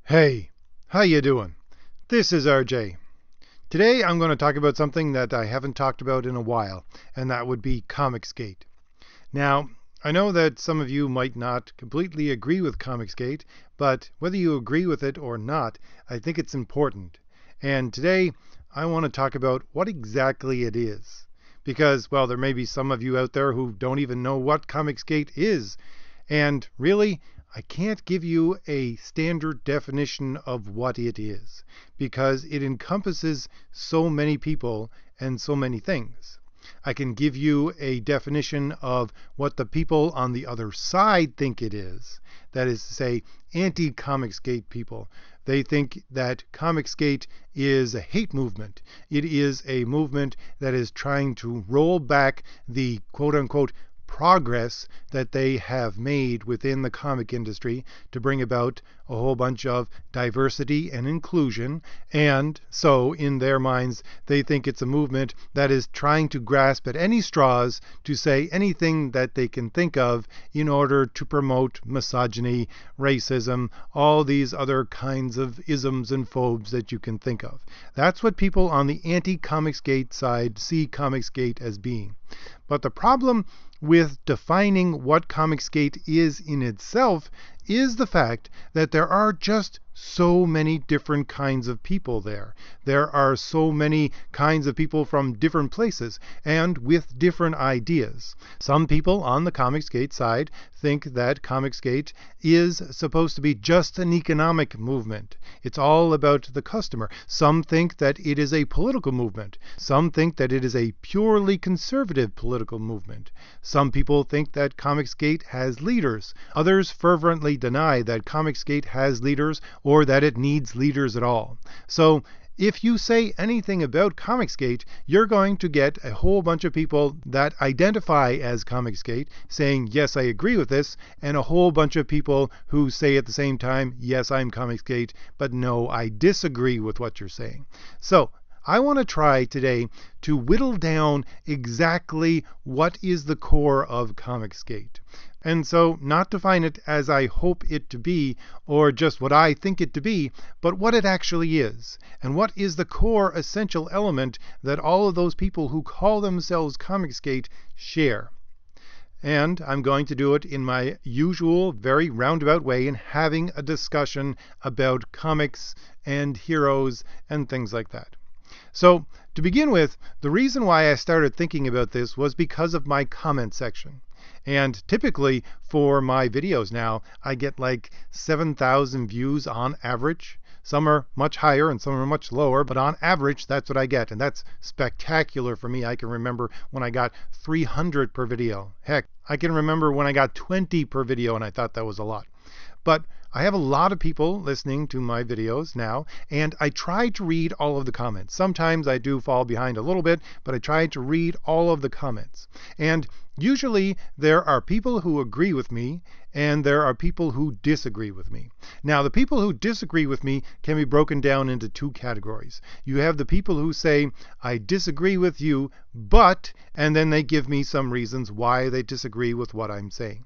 Hey, how you doing? This is RJ. Today I'm going to talk about something that I haven't talked about in a while, and that would be comicsgate. Now, I know that some of you might not completely agree with comicsgate, but whether you agree with it or not, I think it's important. And today I want to talk about what exactly it is. Because, well, there may be some of you out there who don't even know what comicsgate is. And really, I can't give you a standard definition of what it is, because it encompasses so many people and so many things. I can give you a definition of what the people on the other side think it is. That is to say, anti-comicsgate people. They think that comicsgate is a hate movement. It is a movement that is trying to roll back the quote-unquote progress that they have made within the comic industry to bring about a whole bunch of diversity and inclusion. And so in their minds, they think it's a movement that is trying to grasp at any straws to say anything that they can think of in order to promote misogyny, racism, all these other kinds of isms and phobes that you can think of. That's what people on the anti-comicsgate side see comicsgate as being. But the problem with defining what comicsgate is in itself is the fact that there are just so many different kinds of people there. There are so many kinds of people from different places and with different ideas. Some people on the comicsgate side think that comicsgate is supposed to be just an economic movement. It's all about the customer. Some think that it is a political movement. Some think that it is a purely conservative political movement. Some people think that comicsgate has leaders. Others fervently deny that comicsgate has leaders or that it needs leaders at all. So if you say anything about comicsgate, you're going to get a whole bunch of people that identify as comicsgate saying, yes, I agree with this, and a whole bunch of people who say at the same time, yes, I'm comicsgate, but no, I disagree with what you're saying. So I want to try today to whittle down exactly what is the core of comicsgate. And so not define it as I hope it to be or just what I think it to be, but what it actually is. And what is the core essential element that all of those people who call themselves comicsgate share. And I'm going to do it in my usual, very roundabout way in having a discussion about comics and heroes and things like that. So to begin with, the reason why I started thinking about this was because of my comment section. And typically for my videos now, I get like 7,000 views on average. Some are much higher and some are much lower, but on average, that's what I get. And that's spectacular for me. I can remember when I got 300 per video. Heck, I can remember when I got 20 per video and I thought that was a lot. But I have a lot of people listening to my videos now, and I try to read all of the comments. Sometimes I do fall behind a little bit, but I try to read all of the comments. And usually there are people who agree with me, and there are people who disagree with me. Now, the people who disagree with me can be broken down into two categories. You have the people who say, I disagree with you, but, and then they give me some reasons why they disagree with what I'm saying.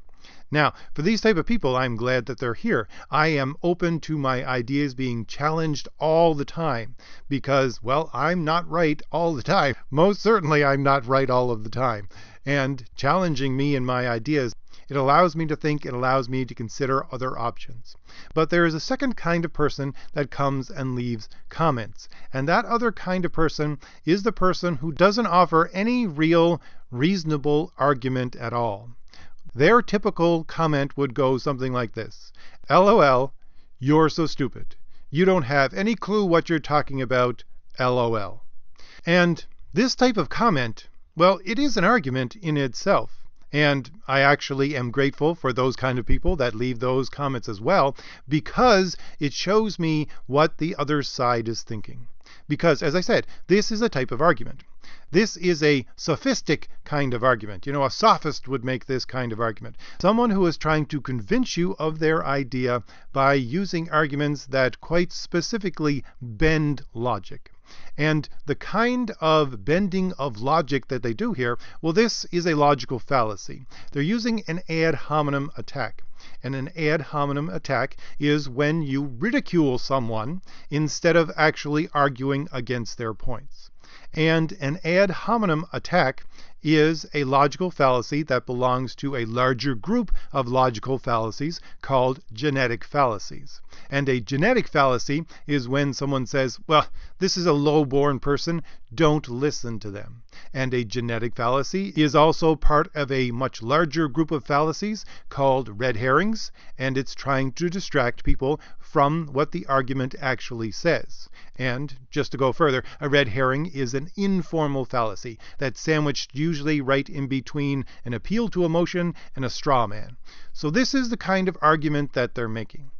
Now, for these type of people, I'm glad that they're here. I am open to my ideas being challenged all the time because, well, I'm not right all the time. Most certainly, I'm not right all of the time. And challenging me and my ideas, it allows me to think, it allows me to consider other options. But there is a second kind of person that comes and leaves comments. And that other kind of person is the person who doesn't offer any real, reasonable argument at all. Their typical comment would go something like this. LOL, you're so stupid. You don't have any clue what you're talking about. LOL. And this type of comment, well, it is an argument in itself. And I actually am grateful for those kind of people that leave those comments as well, because it shows me what the other side is thinking. Because, as I said, this is a type of argument. This is a sophistic kind of argument. A sophist would make this kind of argument. Someone who is trying to convince you of their idea by using arguments that quite specifically bend logic. And the kind of bending of logic that they do here, well, this is a logical fallacy. They're using an ad hominem attack. And an ad hominem attack is when you ridicule someone instead of actually arguing against their points. And an ad hominem attack is a logical fallacy that belongs to a larger group of logical fallacies called genetic fallacies. And a genetic fallacy is when someone says, well, this is a low-born person, don't listen to them. And a genetic fallacy is also part of a much larger group of fallacies called red herrings, and it's trying to distract people from what the argument actually says. And just to go further, a red herring is an informal fallacy that's sandwiched usually right in between an appeal to emotion and a straw man. So this is the kind of argument that they're making.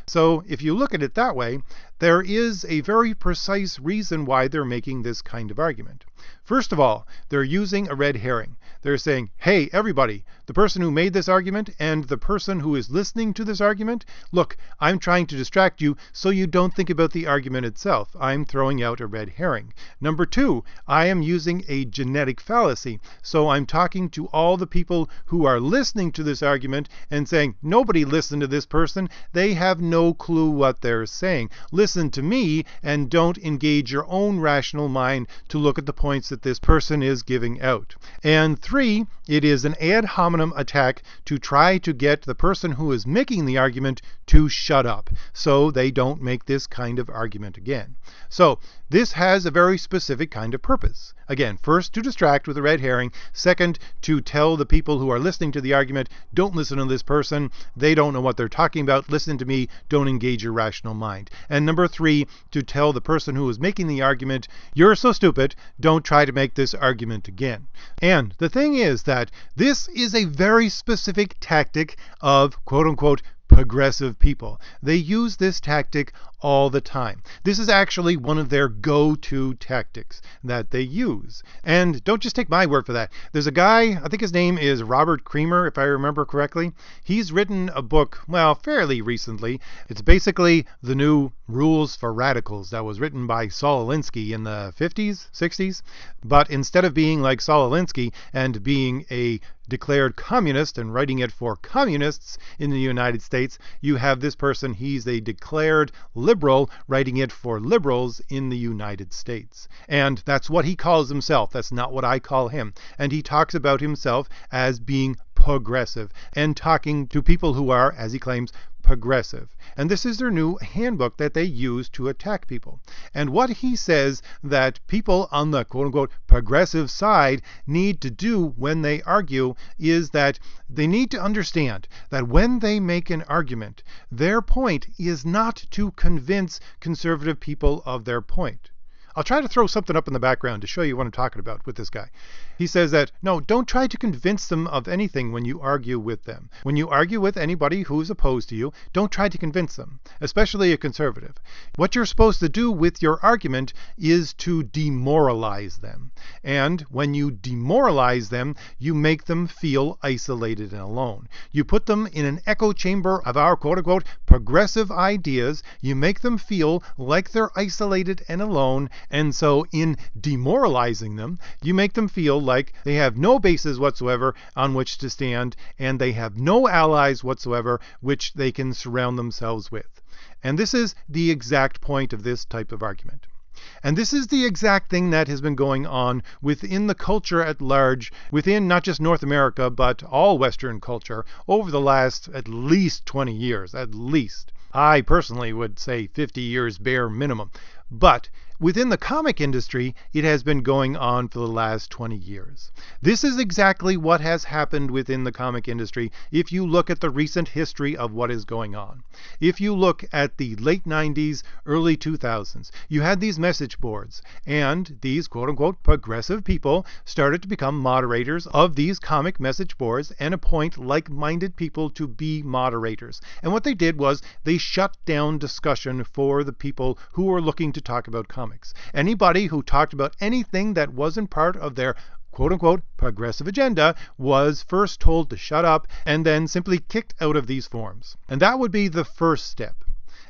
So if you look at it that way, there is a very precise reason why they're making this kind of argument. First of all, they're using a red herring. They're saying, hey, everybody, the person who made this argument and the person who is listening to this argument, look, I'm trying to distract you so you don't think about the argument itself. I'm throwing out a red herring. Number two, I am using a genetic fallacy. So I'm talking to all the people who are listening to this argument and saying, nobody listened to this person. They have no clue what they're saying. Listen to me and don't engage your own rational mind to look at the points that this person is giving out. And three, it is an ad hominem attack to try to get the person who is making the argument to shut up so they don't make this kind of argument again. So this has a very specific kind of purpose. Again, first, to distract with a red herring. Second, to tell the people who are listening to the argument, don't listen to this person. They don't know what they're talking about. Listen to me. Don't engage your rational mind. And number three, to tell the person who is making the argument, you're so stupid. Don't try to make this argument again. And the thing is that this is a very specific tactic of quote-unquote progressive people. They use this tactic all the time. This is actually one of their go-to tactics that they use. And don't just take my word for that. There's a guy, I think his name is Robert Creamer, if I remember correctly. He's written a book, well, fairly recently. It's basically the new Rules for Radicals that was written by Saul Alinsky in the 50s, 60s. But instead of being like Saul Alinsky and being a declared communist and writing it for communists in the United States, you have this person, he's a declared liberal, writing it for liberals in the United States. And that's what he calls himself. That's not what I call him. And he talks about himself as being progressive and talking to people who are, as he claims, progressive. And this is their new handbook that they use to attack people. And what he says that people on the quote-unquote progressive side need to do when they argue is that they need to understand that when they make an argument, their point is not to convince conservative people of their point. I'll try to throw something up in the background to show you what I'm talking about with this guy. He says that, no, don't try to convince them of anything when you argue with them. When you argue with anybody who's opposed to you, don't try to convince them, especially a conservative. What you're supposed to do with your argument is to demoralize them. And when you demoralize them, you make them feel isolated and alone. You put them in an echo chamber of our quote-unquote progressive ideas. You make them feel like they're isolated and alone. And so in demoralizing them, you make them feel like they have no basis whatsoever on which to stand, and they have no allies whatsoever which they can surround themselves with. And this is the exact point of this type of argument. And this is the exact thing that has been going on within the culture at large, within not just North America, but all Western culture over the last at least 20 years, at least. I personally would say 50 years bare minimum. But within the comic industry, it has been going on for the last 20 years. This is exactly what has happened within the comic industry if you look at the recent history of what is going on. If you look at the late 90s, early 2000s, you had these message boards, and these quote-unquote progressive people started to become moderators of these comic message boards and appoint like-minded people to be moderators. And what they did was they shut down discussion for the people who were looking to talk about comics. Anybody who talked about anything that wasn't part of their quote-unquote progressive agenda was first told to shut up and then simply kicked out of these forums. And that would be the first step.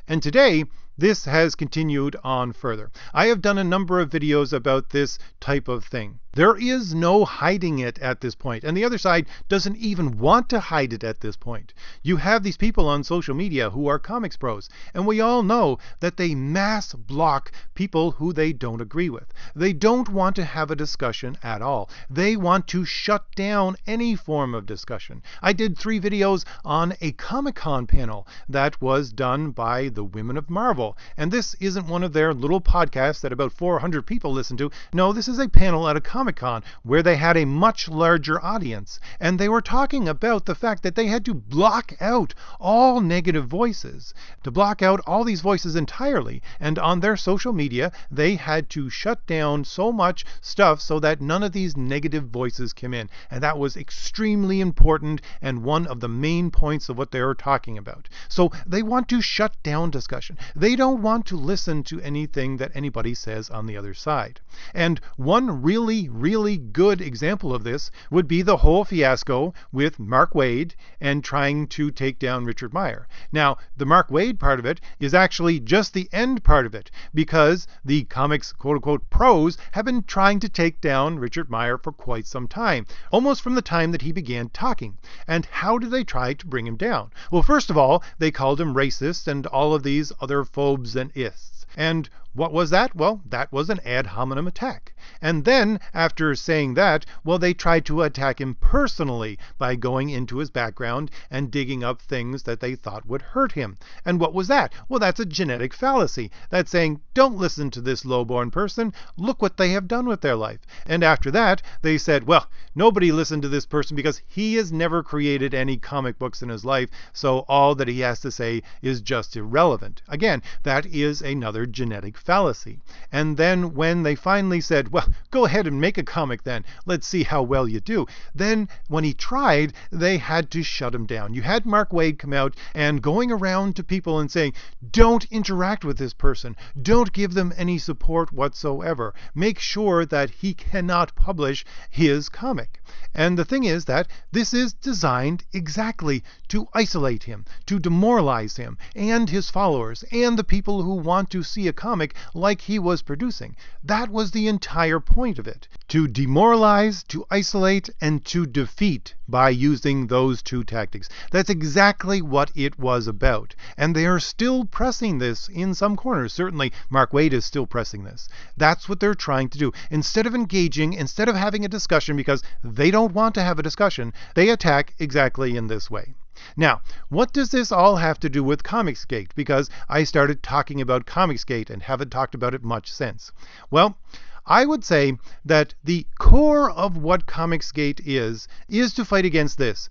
And today, this has continued on further. I have done a number of videos about this type of thing. There is no hiding it at this point, and the other side doesn't even want to hide it at this point. You have these people on social media who are comics pros, and we all know that they mass block people who they don't agree with. They don't want to have a discussion at all. They want to shut down any form of discussion. I did 3 videos on a Comic-Con panel that was done by the Women of Marvel, and this isn't one of their little podcasts that about 400 people listen to. No, this is a panel at a Comic-Con where they had a much larger audience, and they were talking about the fact that they had to block out all negative voices, to block out all these voices entirely, and on their social media they had to shut down so much stuff so that none of these negative voices came in, and that was extremely important and one of the main points of what they were talking about. So they want to shut down discussion. They don't want to listen to anything that anybody says on the other side. And one really good example of this would be the whole fiasco with Mark Waid and trying to take down Richard Meyer. Now, the Mark Waid part of it is actually just the end part of it, because the comics quote-unquote pros have been trying to take down Richard Meyer for quite some time, almost from the time that he began talking. And how did they try to bring him down? Well, first of all, they called him racist and all of these other phobes and ists. And what was that? Well, that was an ad hominem attack. And then, after saying that, well, they tried to attack him personally by going into his background and digging up things that they thought would hurt him. And what was that? Well, that's a genetic fallacy. That's saying, don't listen to this lowborn person. Look what they have done with their life. And after that, they said, well, nobody listened to this person because he has never created any comic books in his life, so all that he has to say is just irrelevant. Again, that is another genetic fallacy. And then when they finally said, well, go ahead and make a comic then, let's see how well you do, then when he tried, they had to shut him down. You had Mark Waid come out and going around to people and saying, don't interact with this person, don't give them any support whatsoever, make sure that he cannot publish his comic. And the thing is that this is designed exactly to isolate him, to demoralize him and his followers and the people who want to see a comic like he was producing. That was the entire point of it. To demoralize, to isolate, and to defeat by using those 2 tactics. That's exactly what it was about. And they are still pressing this in some corners. Certainly, Mark Waid is still pressing this. That's what they're trying to do. Instead of engaging, instead of having a discussion, because they don't want to have a discussion, they attack exactly in this way. Now, what does this all have to do with comicsgate? Because I started talking about comicsgate and haven't talked about it much since. Well, I would say that the core of what comicsgate is to fight against this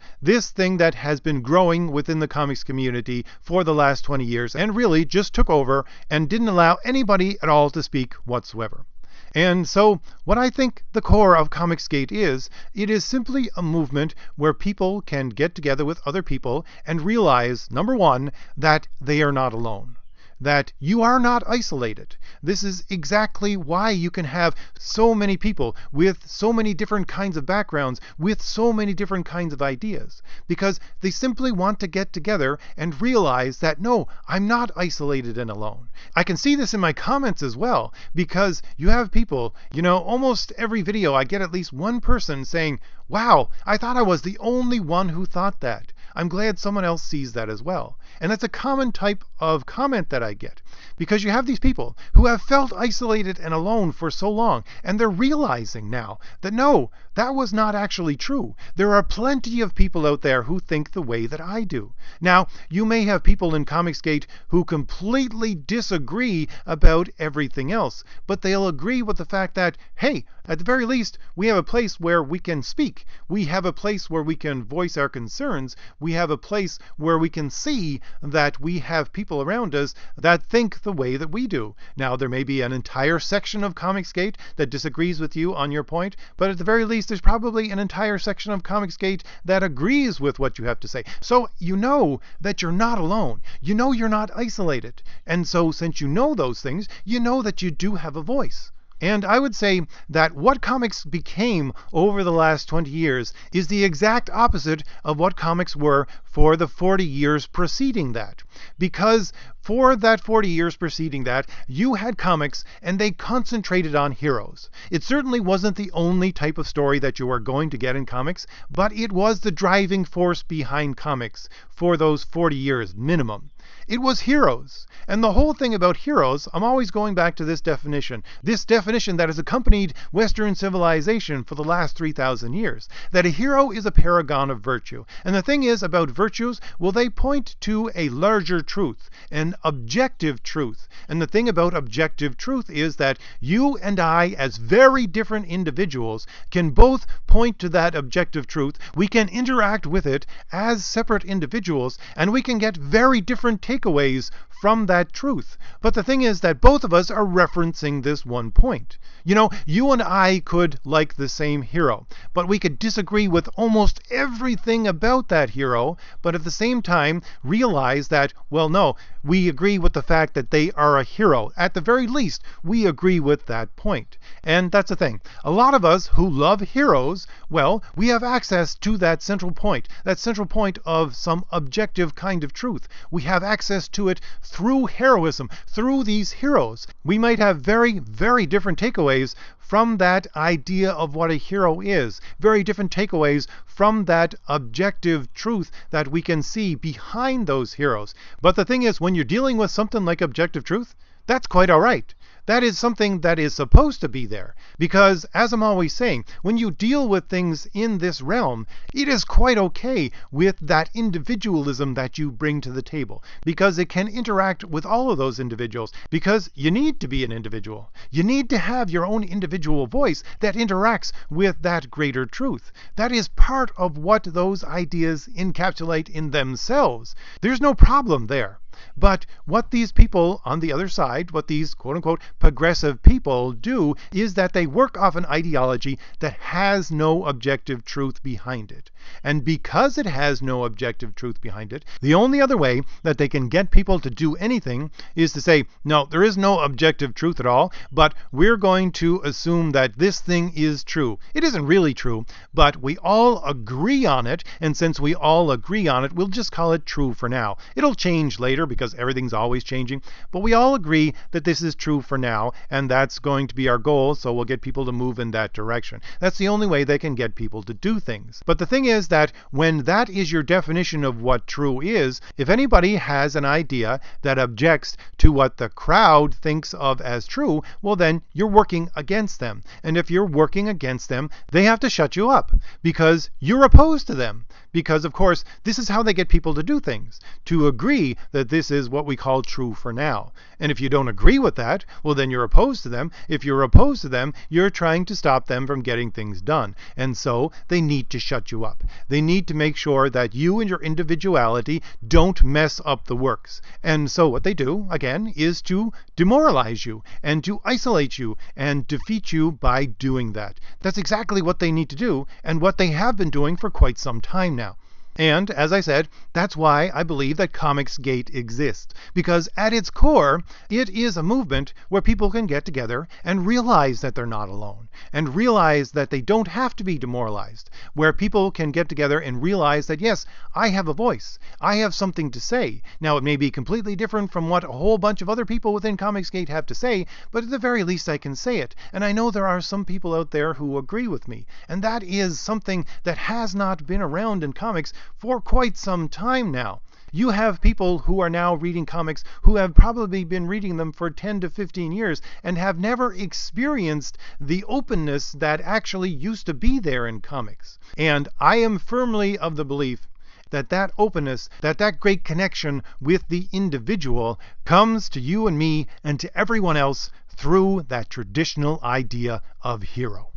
thing that has been growing within the comics community for the last 20 years and really just took over and didn't allow anybody at all to speak whatsoever. And so what I think the core of comicsgate is, it is simply a movement where people can get together with other people and realize, number one, that they are not alone. That you are not isolated. This is exactly why you can have so many people with so many different kinds of backgrounds, with so many different kinds of ideas, because they simply want to get together and realize that, no, I'm not isolated and alone. I can see this in my comments as well, because you have people, almost every video I get at least one person saying, wow, I thought I was the only one who thought that. I'm glad someone else sees that as well. And that's a common type of comment that I get, because you have these people who have felt isolated and alone for so long, and they're realizing now that no, that was not actually true. There are plenty of people out there who think the way that I do. Now, you may have people in comicsgate who completely disagree about everything else, but they'll agree with the fact that, hey, at the very least, we have a place where we can speak. We have a place where we can voice our concerns. We have a place where we can see that we have people around us that think the way that we do. Now, there may be an entire section of comicsgate that disagrees with you on your point, but at the very least, there's probably an entire section of comicsgate that agrees with what you have to say. So you know that you're not alone. You know you're not isolated. And so since you know those things, you know that you do have a voice. And I would say that what comics became over the last 20 years is the exact opposite of what comics were for the 40 years preceding that. Because for that 40 years preceding that, you had comics and they concentrated on heroes. It certainly wasn't the only type of story that you were going to get in comics, but it was the driving force behind comics for those 40 years minimum. It was heroes. And the whole thing about heroes, I'm always going back to this definition that has accompanied Western civilization for the last 3,000 years, that a hero is a paragon of virtue. And the thing is about virtues, well, they point to a larger truth, an objective truth. And the thing about objective truth is that you and I, as very different individuals, can both point to that objective truth. We can interact with it as separate individuals, and we can get very different takeaways from that truth. But the thing is that both of us are referencing this one point. You know, you and I could like the same hero, but we could disagree with almost everything about that hero, but at the same time realize that, well, no, we agree with the fact that they are a hero. At the very least, we agree with that point. And that's the thing. A lot of us who love heroes, well, we have access to that central point of some objective kind of truth. We have access to it through heroism, through these heroes. We might have very, very different takeaways from that idea of what a hero is. Very different takeaways from that objective truth that we can see behind those heroes. But the thing is, when you're dealing with something like objective truth, that's quite all right. That is something that is supposed to be there. Because, as I'm always saying, when you deal with things in this realm, it is quite okay with that individualism that you bring to the table. Because it can interact with all of those individuals. Because you need to be an individual. You need to have your own individual voice that interacts with that greater truth. That is part of what those ideas encapsulate in themselves. There's no problem there. But what these people on the other side, what these quote-unquote progressive people do, is that they work off an ideology that has no objective truth behind it. And because it has no objective truth behind it, the only other way that they can get people to do anything is to say, no, there is no objective truth at all, but we're going to assume that this thing is true. It isn't really true, but we all agree on it, and since we all agree on it, we'll just call it true for now. It'll change later, because everything's always changing, but we all agree that this is true for now, and that's going to be our goal, so we'll get people to move in that direction. That's the only way they can get people to do things. But the thing is that when that is your definition of what true is, if anybody has an idea that objects to what the crowd thinks of as true, well then you're working against them. And if you're working against them, they have to shut you up, because you're opposed to them. Because, of course, this is how they get people to do things, to agree that this is what we call true for now. And if you don't agree with that, well, then you're opposed to them. If you're opposed to them, you're trying to stop them from getting things done. And so they need to shut you up. They need to make sure that you and your individuality don't mess up the works. And so what they do, again, is to demoralize you and to isolate you and defeat you by doing that. That's exactly what they need to do, and what they have been doing for quite some time now. And, as I said, that's why I believe that comicsgate exists. Because at its core, it is a movement where people can get together and realize that they're not alone. And realize that they don't have to be demoralized. Where people can get together and realize that, yes, I have a voice. I have something to say. Now, it may be completely different from what a whole bunch of other people within comicsgate have to say, but at the very least I can say it. And I know there are some people out there who agree with me. And that is something that has not been around in comics for quite some time now. You have people who are now reading comics who have probably been reading them for 10 to 15 years and have never experienced the openness that actually used to be there in comics. And I am firmly of the belief that that openness, that great connection with the individual comes to you and me and to everyone else through that traditional idea of hero.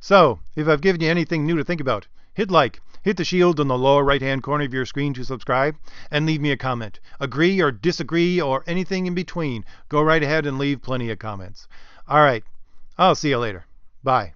So, if I've given you anything new to think about, hit like. Hit the shield in the lower right-hand corner of your screen to subscribe, and leave me a comment. Agree or disagree or anything in between. Go right ahead and leave plenty of comments. All right. I'll see you later. Bye.